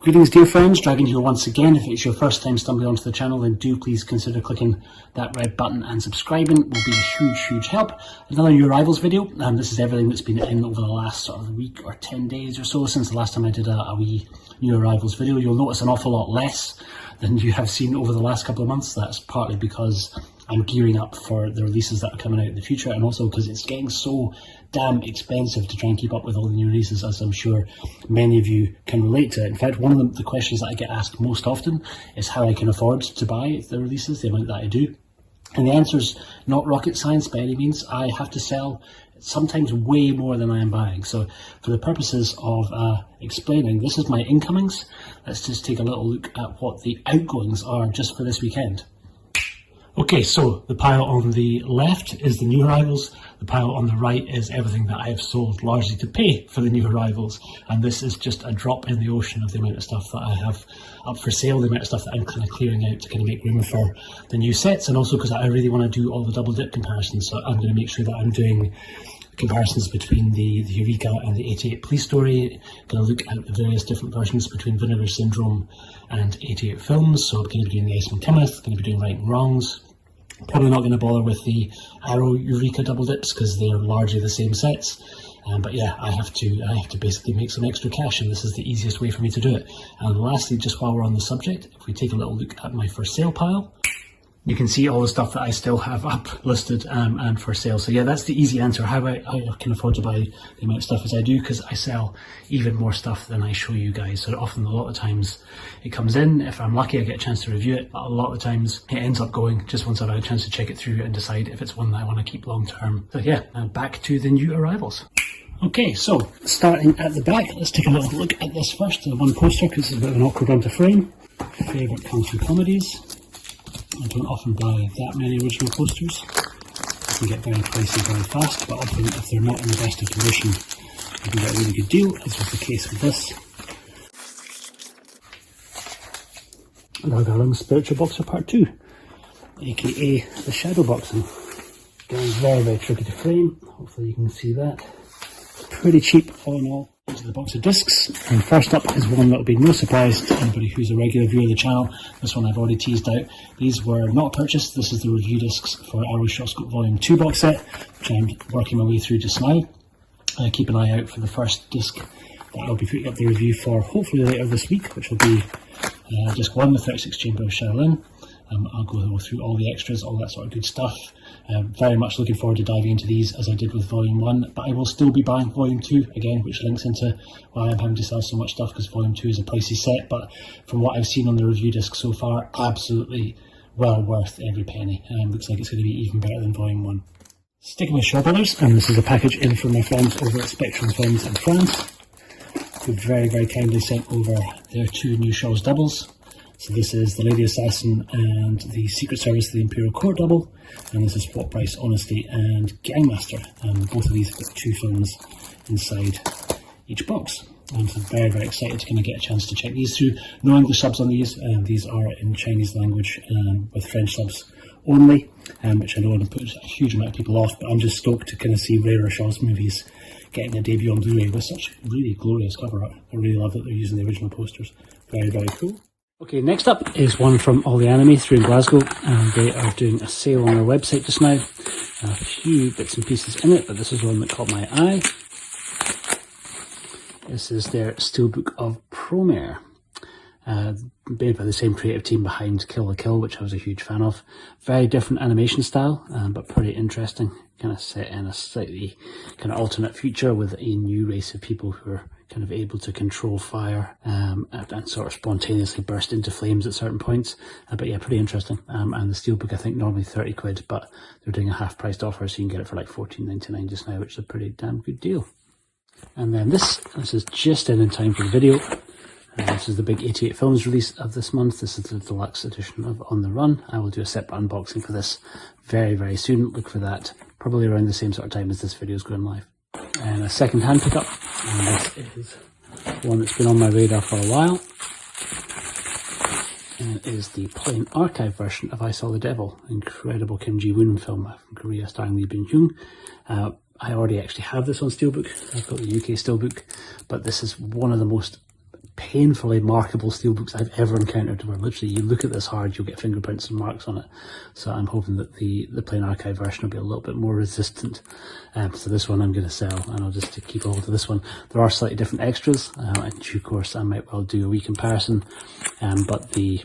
Greetings dear friends, Dragon here once again. If it's your first time stumbling onto the channel, then do please consider clicking that red button and subscribing. It will be a huge help. Another New Arrivals video, this is everything that's been in over the last sort of week or 10 days or so since the last time I did a wee New Arrivals video. You'll notice an awful lot less than you have seen over the last couple of months. That's partly because I'm gearing up for the releases that are coming out in the future, and also because it's getting so damn expensive to try and keep up with all the new releases, as I'm sure many of you can relate to. In fact, one of the questions that I get asked most often is how I can afford to buy the releases, the amount that I do. And the answer is not rocket science by any means. I have to sell sometimes way more than I am buying. So for the purposes of explaining, this is my incomings. Let's just take a little look at what the outgoings are just for this weekend. Okay, so the pile on the left is the new arrivals. The pile on the right is everything that I have sold largely to pay for the new arrivals. And this is just a drop in the ocean of the amount of stuff that I have up for sale, the amount of stuff that I'm kind of clearing out to kind of make room for the new sets. And also because I really want to do all the double dip comparisons. So I'm going to make sure that I'm doing comparisons between the Eureka and the 88 Police Story. Going to look at the various different versions between Vinegar Syndrome and 88 Films. So I'm going to be doing the Iceman Cometh, going to be doing Right and Wrongs. Probably not going to bother with the Arrow Eureka double dips because they're largely the same sets. But yeah, I have to basically make some extra cash, and this is the easiest way for me to do it. And lastly, just while we're on the subject, if we take a little look at my for sale pile, you can see all the stuff that I still have up listed and for sale. So yeah, that's the easy answer, how I can afford to buy the amount of stuff as I do, because I sell even more stuff than I show you guys. So often, a lot of times it comes in, if I'm lucky I get a chance to review it, but a lot of times it ends up going just once I've had a chance to check it through and decide if it's one that I want to keep long term. So yeah, back to the new arrivals. Okay, so starting at the back, let's take a little look at this first, the one poster, because it's a bit of an awkward one to frame. Favourite Kung Fu comedies. I don't often buy that many original posters. They can get very pricey very fast, but often if they're not in the best of condition, you can get a really good deal, as was the case with this. Gargoyle Spiritual Boxer Part 2, aka the Shadow Boxing. Again, very tricky to frame. Hopefully you can see that. Pretty cheap all in all. Into the box of discs, and first up is one that will be no surprise to anybody who's a regular viewer of the channel. This one I've already teased out. These were not purchased. This is the review discs for Arrow Shot Scope Volume 2 box set, which I'm working my way through just now. Keep an eye out for the first disc that I'll be putting up the review for hopefully later this week, which will be disc 1, the 36 Chamber of Shaolin. I'll go through all the extras, all that sort of good stuff. Very much looking forward to diving into these as I did with Volume 1, but I will still be buying Volume 2 again, which links into why I'm having to sell so much stuff, because Volume 2 is a pricey set, but from what I've seen on the review disc so far, absolutely well worth every penny. Looks like it's going to be even better than Volume 1. Sticking with Shaw Brothers, and this is a package in from my friends over at Spectrum Films in France, who very kindly sent over their 2 new Shaw's doubles. So this is the Lady Assassin and the Secret Service of the Imperial Court double, and this is What Price, Honesty and Gangmaster, and both of these have got 2 films inside each box. I'm so very excited to kind of get a chance to check these through. No English subs on these, these are in Chinese language with French subs only, which I know would put a huge amount of people off, but I'm just stoked to kind of see rarer Shaw's movies getting a debut on Blu-ray with such really glorious cover art. I really love that they're using the original posters. Very cool. Okay, next up is one from All the Anime through in Glasgow, and they are doing a sale on their website just now. A few bits and pieces in it, but this is one that caught my eye. This is their steelbook of Promere, made by the same creative team behind Kill la Kill, which I was a huge fan of. Very different animation style, but pretty interesting. Kind of set in a slightly kind of alternate future with a new race of people who are kind of able to control fire and sort of spontaneously burst into flames at certain points. But yeah, pretty interesting. And the steelbook, I think normally 30 quid, but they're doing a half-priced offer, so you can get it for like $14.99 just now, which is a pretty damn good deal. And then this is just in time for the video. This is the big 88 Films release of this month. This is the deluxe edition of On the Run. I will do a separate unboxing for this very soon. Look for that probably around the same sort of time as this video is going live. And a second hand pickup, and this is one that's been on my radar for a while, and it is the plain archive version of I Saw the Devil, incredible Kim Ji-woon film from Korea starring Lee Byung-hun. I already actually have this on steelbook. I've got the UK steelbook, but this is one of the most painfully markable steelbooks I've ever encountered, where literally you look at this hard, you'll get fingerprints and marks on it. So I'm hoping that the plain archive version will be a little bit more resistant. So this one I'm going to sell, and I'll just keep a hold of this one. There are slightly different extras. In due course I might well do a wee comparison, but the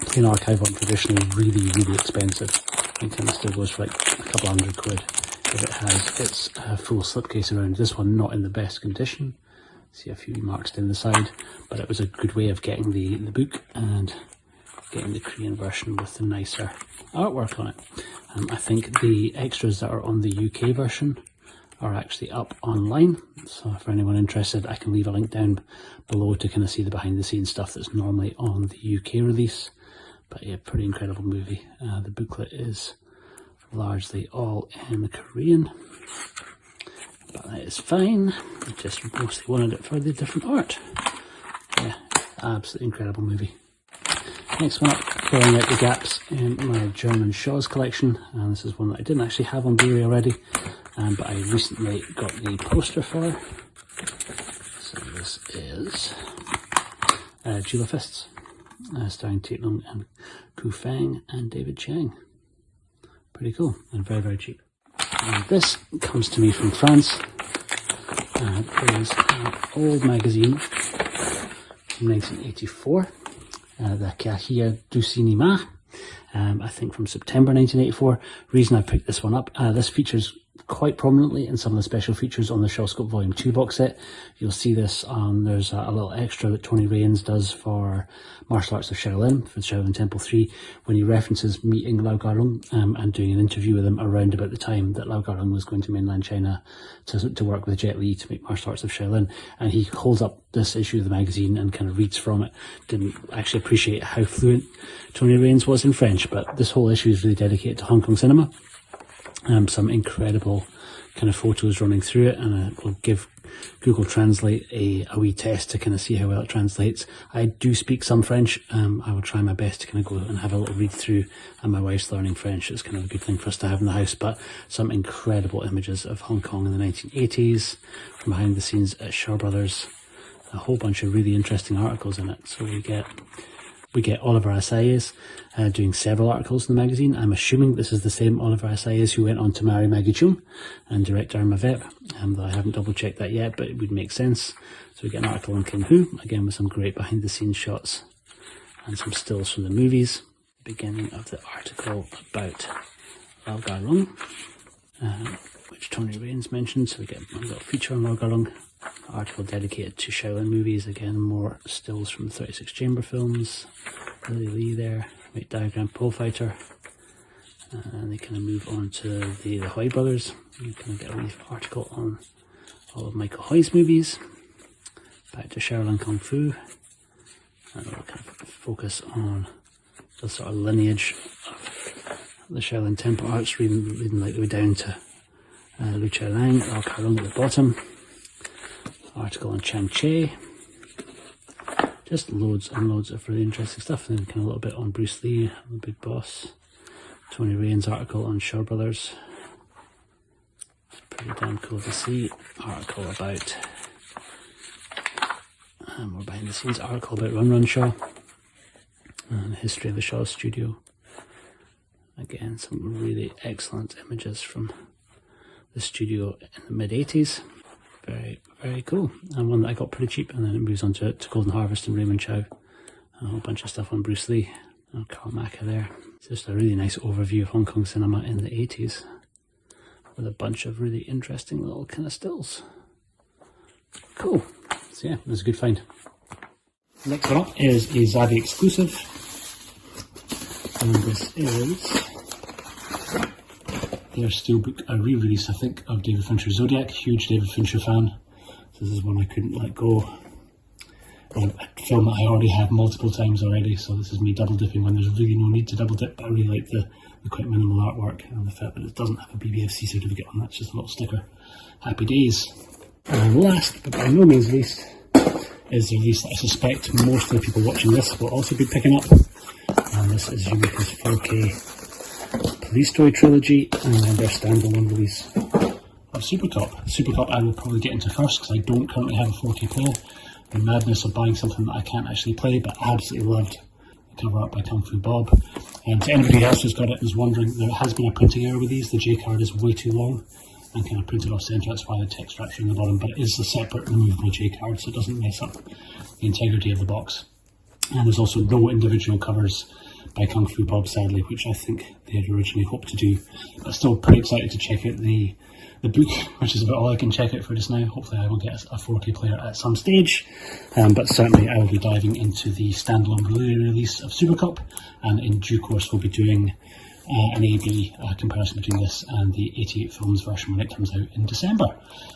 plain archive one traditionally really expensive. It kind of still goes for like a couple £100 if it has its full slipcase around. This one not in the best condition. See a few marks down the side, but it was a good way of getting the book and getting the Korean version with the nicer artwork on it. I think the extras that are on the UK version are actually up online, so for anyone interested I can leave a link down below to kind of see the behind the scenes stuff that's normally on the UK release. But yeah, pretty incredible movie. The booklet is largely all in Korean, but that is fine. I just mostly wanted it for the different art. Yeah, absolutely incredible movie. Next one up, filling out the gaps in my German Shaws collection, and this is one that I didn't actually have on Blu-ray already, but I recently got the poster for. So this is Jula Fists, starring Tate Lung and Ku Fang and David Chang. Pretty cool, and very cheap. And this comes to me from France. It is an old magazine from 1984, the Cahiers du Cinéma, I think from September 1984. Reason I picked this one up, this features quite prominently in some of the special features on the Shawscope Volume 2 box set. You'll see this, there's a little extra that Tony Raines does for Martial Arts of Shaolin, for Shaolin Temple 3, when he references meeting Lau Garung and doing an interview with him around about the time that Lau Garung was going to mainland China to work with Jet Li to make Martial Arts of Shaolin. And he holds up this issue of the magazine and kind of reads from it. Didn't actually appreciate how fluent Tony Raines was in French, but this whole issue is really dedicated to Hong Kong cinema. Some incredible kind of photos running through it, and we'll give Google Translate a wee test to kind of see how well it translates. I do speak some French. I will try my best to kind of go and have a little read through, and my wife's learning French. It's kind of a good thing for us to have in the house. But some incredible images of Hong Kong in the 1980s from behind the scenes at Shaw Brothers. A whole bunch of really interesting articles in it. So we get Oliver Assayas doing several articles in the magazine. I'm assuming this is the same Oliver Assayas who went on to marry Maggie Cheung and direct Irma Vep, though I haven't double checked that yet, but it would make sense. So we get an article on King Hu, again with some great behind the scenes shots and some stills from the movies. Beginning of the article about Lau Garung, which Tony Raines mentioned. So we get a little feature on Lau Garung. Article dedicated to Shaolin movies, again more stills from 36 Chamber films. Lily Lee there, White Diagram Pole Fighter, and they kind of move on to the Hoy brothers. You kind of get a wee article on all of Michael Hoy's movies. Back to Shaolin Kung Fu, and we'll kind of focus on the sort of lineage of the Shaolin Temple arts, leading right the way down to Lu Chai Lang, Lau Garung at the bottom. Article on Chang Che, just loads and loads of really interesting stuff, and then kind of a little bit on Bruce Lee, the big boss. Tony Raines' article on Shaw Brothers, pretty damn cool to see. Article about, more behind the scenes article about Run Run Shaw and the history of the Shaw studio. Again, some really excellent images from the studio in the mid-80s. Very cool, and one that I got pretty cheap, and then it moves on to Golden Harvest and Raymond Chow. A whole bunch of stuff on Bruce Lee and Carl Macca there. It's just a really nice overview of Hong Kong cinema in the 80s with a bunch of really interesting little kind of stills. Cool. So yeah, it was a good find. Next one up is a Zavvi exclusive, and this is their steelbook, a re-release I think of David Fincher's Zodiac. Huge David Fincher fan. So this is one I couldn't let go. A film that I already have multiple times already, so this is me double dipping when there's really no need to double dip, but I really like the quite minimal artwork and the fact that it doesn't have a BBFC certificate on that, it's just a little sticker. Happy days. And last but by no means least is the release that I suspect most of the people watching this will also be picking up, and this is Eureka's 4K Police Story trilogy, and then their standalone release of Super Cop. Super Cop I will probably get into first because I don't currently have a 4K player. the madness of buying something that I can't actually play, but absolutely loved the cover art by Kung Fu Bob. And to anybody else who's got it and is wondering, there has been a printing error with these. The J card is way too long and kind of printed off centre, that's why the text structure in the bottom, but it is a separate removable J card, so it doesn't mess up the integrity of the box. And there's also no individual covers by Kung Fu Bob, sadly, which I think they had originally hoped to do. But still pretty excited to check out the book, which is about all I can check out for just now. Hopefully I will get a 4K player at some stage, but certainly I will be diving into the standalone Blu-ray release of Super Cup, and in due course we'll be doing an A/B comparison between this and the 88 Films version when it comes out in December.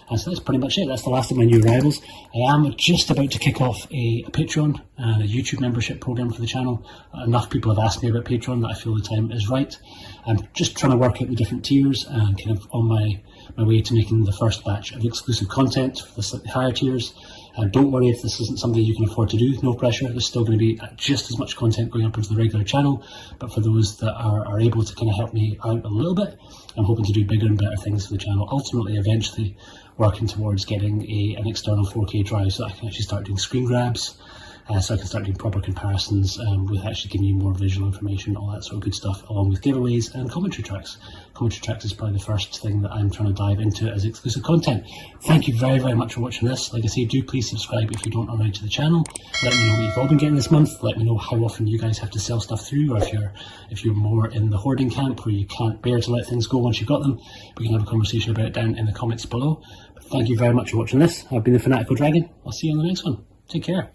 And so that's pretty much it. That's the last of my new arrivals. I am just about to kick off a Patreon and a YouTube membership program for the channel. Enough people have asked me about Patreon that I feel the time is right. I'm just trying to work out the different tiers and kind of on my way to making the first batch of exclusive content for the slightly higher tiers. Don't worry if this isn't something you can afford to do, no pressure. There's still going to be just as much content going up into the regular channel, but for those that are able to kind of help me out a little bit, I'm hoping to do bigger and better things for the channel. Ultimately, eventually working towards getting an external 4K drive so I can actually start doing screen grabs, so I can start doing proper comparisons with actually giving you more visual information, all that sort of good stuff, along with giveaways and commentary tracks. Commentary tracks is probably the first thing that I'm trying to dive into as exclusive content. Thank you very, very much for watching this. Like I say, do please subscribe if you don't already to the channel. Let me know what you've all been getting this month. Let me know how often you guys have to sell stuff through, or if you're more in the hoarding camp where you can't bear to let things go once you've got them. We can have a conversation about it down in the comments below. But thank you very much for watching this. I've been the Fanatical Dragon. I'll see you on the next one. Take care.